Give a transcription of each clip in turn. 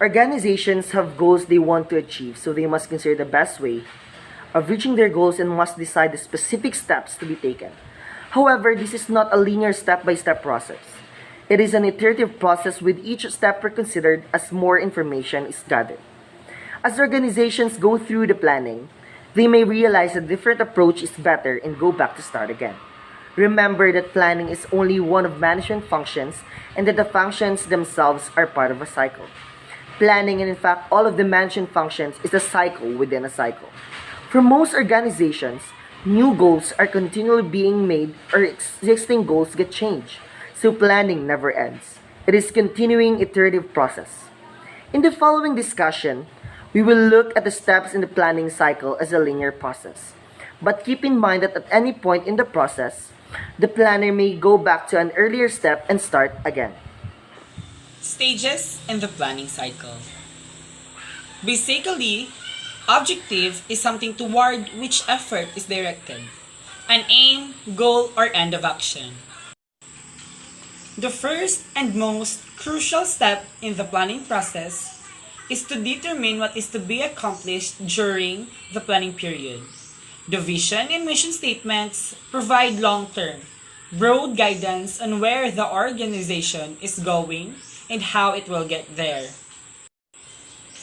Organizations have goals they want to achieve, so they must consider the best way of reaching their goals and must decide the specific steps to be taken. However, this is not a linear step-by-step process. It is an iterative process with each step considered as more information is gathered. As organizations go through the planning, they may realize a different approach is better and go back to start again. Remember that planning is only one of management functions and that the functions themselves are part of a cycle. Planning and in fact all of the management functions is a cycle within a cycle. For most organizations, new goals are continually being made or existing goals get changed. So planning never ends. It is a continuing iterative process. In the following discussion, we will look at the steps in the planning cycle as a linear process. But keep in mind that at any point in the process, the planner may go back to an earlier step and start again. Stages in the planning cycle. Basically, objective is something toward which effort is directed, an aim, goal, or end of action. The first and most crucial step in the planning process is to determine what is to be accomplished during the planning period. The vision and mission statements provide long-term, broad guidance on where the organization is going and how it will get there.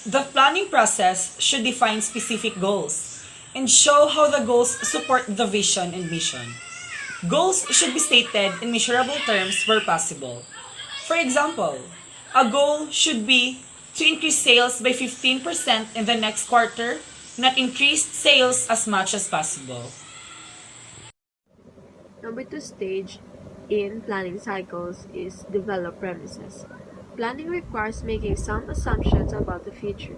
The planning process should define specific goals and show how the goals support the vision and mission. Goals should be stated in measurable terms where possible. For example, a goal should be to increase sales by 15% in the next quarter, not increase sales as much as possible. Number 2 stage in planning cycles is develop premises. Planning requires making some assumptions about the future.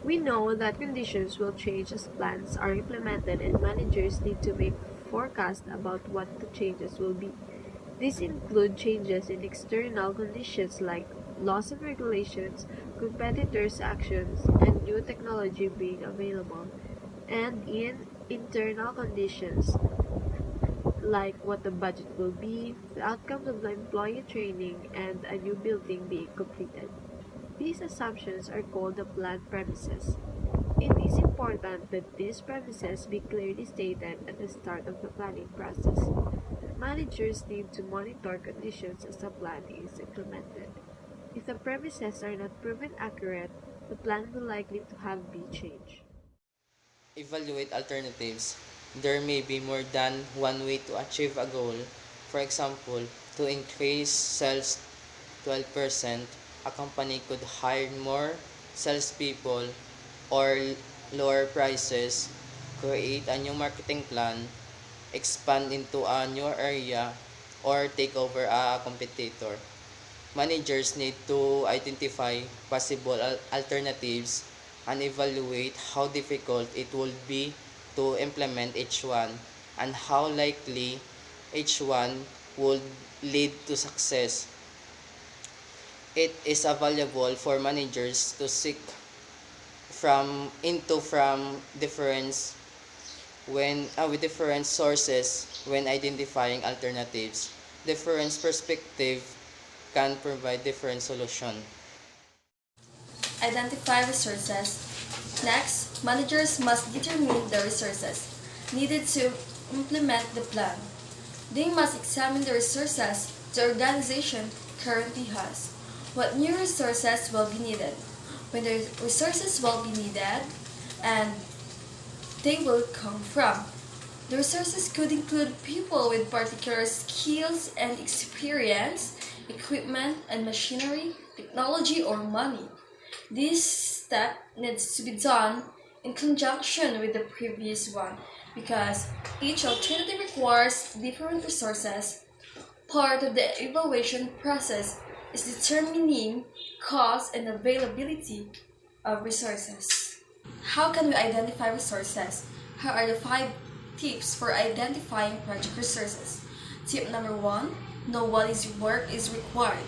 We know that conditions will change as plans are implemented and managers need to make forecasts about what the changes will be. These include changes in external conditions like laws and regulations, competitors' actions, and new technology being available, and in internal conditions like what the budget will be, the outcomes of the employee training, and a new building being completed. These assumptions are called the planned premises. It is important that these premises be clearly stated at the start of the planning process. Managers need to monitor conditions as the plan is implemented. If the premises are not proven accurate, the plan will likely to have be changed. Evaluate alternatives. There may be more than one way to achieve a goal. For example, to increase sales 12%, a company could hire more salespeople or lower prices, create a new marketing plan, expand into a new area, or take over a competitor. Managers need to identify possible alternatives and evaluate how difficult it will be to implement each one and how likely each one would lead to success. It is available for managers to seek from different with different sources when identifying alternatives. Different perspective can provide different solution. Identify resources. Next, managers must determine the resources needed to implement the plan. They must examine the resources the organization currently has. What new resources will be needed? When the resources will be needed, and they will come from. The resources could include people with particular skills and experience, equipment and machinery, technology, or money. This step needs to be done in conjunction with the previous one because each alternative requires different resources. Part of the evaluation process is determining cost and availability of resources. How can we identify resources? Here are the 5 tips for identifying project resources. Tip number 1, know what work is required.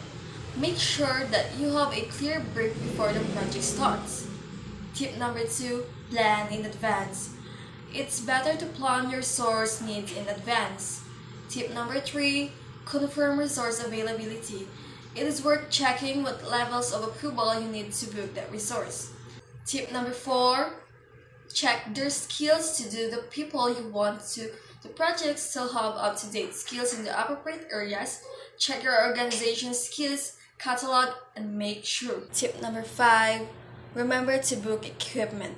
Make sure that you have a clear brief before the project starts. Tip number 2, plan in advance. It's better to plan your resource needs in advance. Tip number 3, confirm resource availability. It is worth checking what levels of approval you need to book that resource. Tip number 4, check their skills to do the people you want to. The project still have up-to-date skills in the appropriate areas. Check your organization's skills catalog and make sure. Tip number 5, remember to book equipment.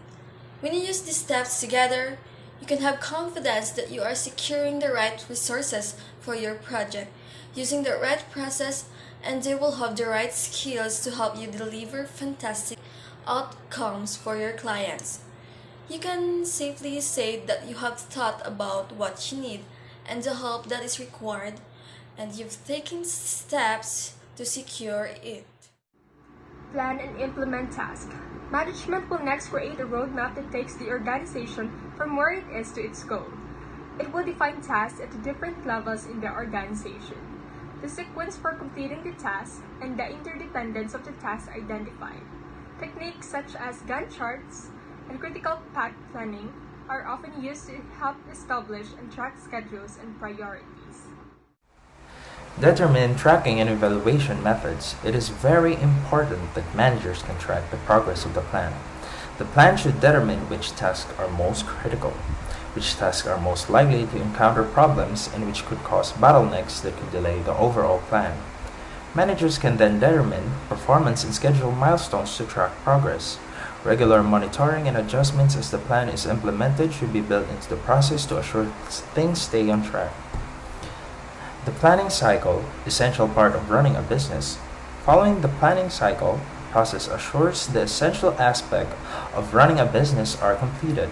When you use these steps together, you can have confidence that you are securing the right resources for your project, using the right process, and they will have the right skills to help you deliver fantastic outcomes for your clients. You can safely say that you have thought about what you need and the help that is required, and you've taken steps to secure it. Plan and implement tasks. Management will next create a roadmap that takes the organization from where it is to its goal. It will define tasks at the different levels in the organization, the sequence for completing the task, and the interdependence of the tasks identified. Techniques such as Gantt charts and critical path planning are often used to help establish and track schedules and priorities. Determine tracking and evaluation methods. It is very important that managers can track the progress of the plan. The plan should determine which tasks are most critical, which tasks are most likely to encounter problems, and which could cause bottlenecks that could delay the overall plan. Managers can then determine performance and schedule milestones to track progress. Regular monitoring and adjustments as the plan is implemented should be built into the process to assure things stay on track. The planning cycle, essential part of running a business. Following the planning cycle, process assures the essential aspect of running a business are completed.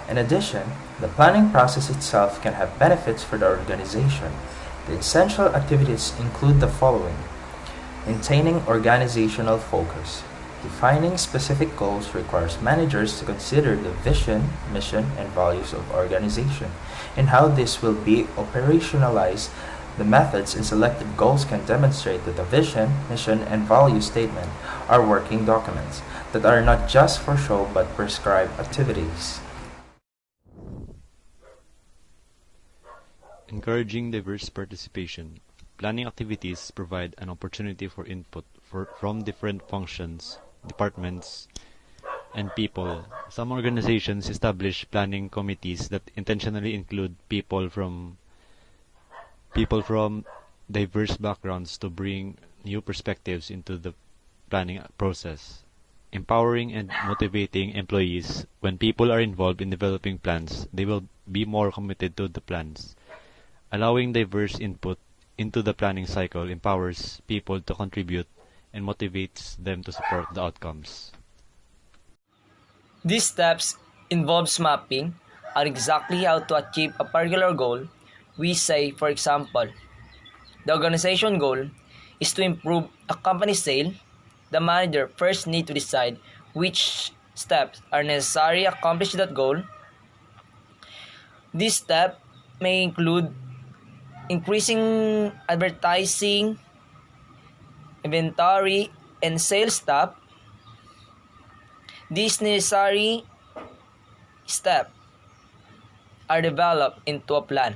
In addition, the planning process itself can have benefits for the organization. The essential activities include the following: maintaining organizational focus. Defining specific goals requires managers to consider the vision, mission, and values of organization and how this will be operationalized. The methods and selected goals can demonstrate that the vision, mission, and value statement are working documents that are not just for show but prescribed activities. Encouraging diverse participation. Planning activities provide an opportunity for input from different functions, departments, and people. Some organizations establish planning committees that intentionally include people from diverse backgrounds to bring new perspectives into the planning process. Empowering and motivating employees. When people are involved in developing plans, they will be more committed to the plans. Allowing diverse input into the planning cycle empowers people to contribute and motivates them to support the outcomes. These steps involves mapping out exactly how to achieve a particular goal. We say, for example, the organization goal is to improve a company's sale. The manager first needs to decide which steps are necessary to accomplish that goal. This step may include increasing advertising, inventory, and sales staff. These necessary steps are developed into a plan.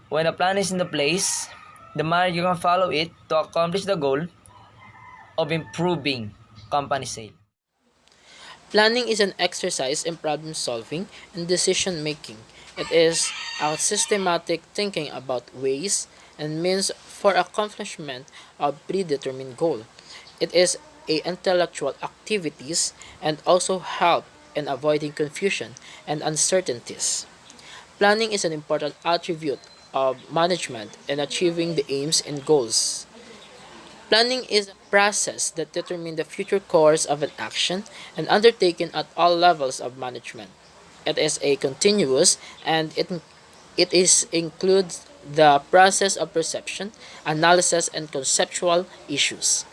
When a plan is in the place, the manager can follow it to accomplish the goal of improving company sale. Planning is an exercise in problem solving and decision making. It is a systematic thinking about ways and means for accomplishment of predetermined goal. It is a intellectual activities and also help in avoiding confusion and uncertainties. Planning is an important attribute of management in achieving the aims and goals. Planning is a process that determines the future course of an action and undertaken at all levels of management. It is a continuous and it includes the process of perception, analysis, and conceptual issues.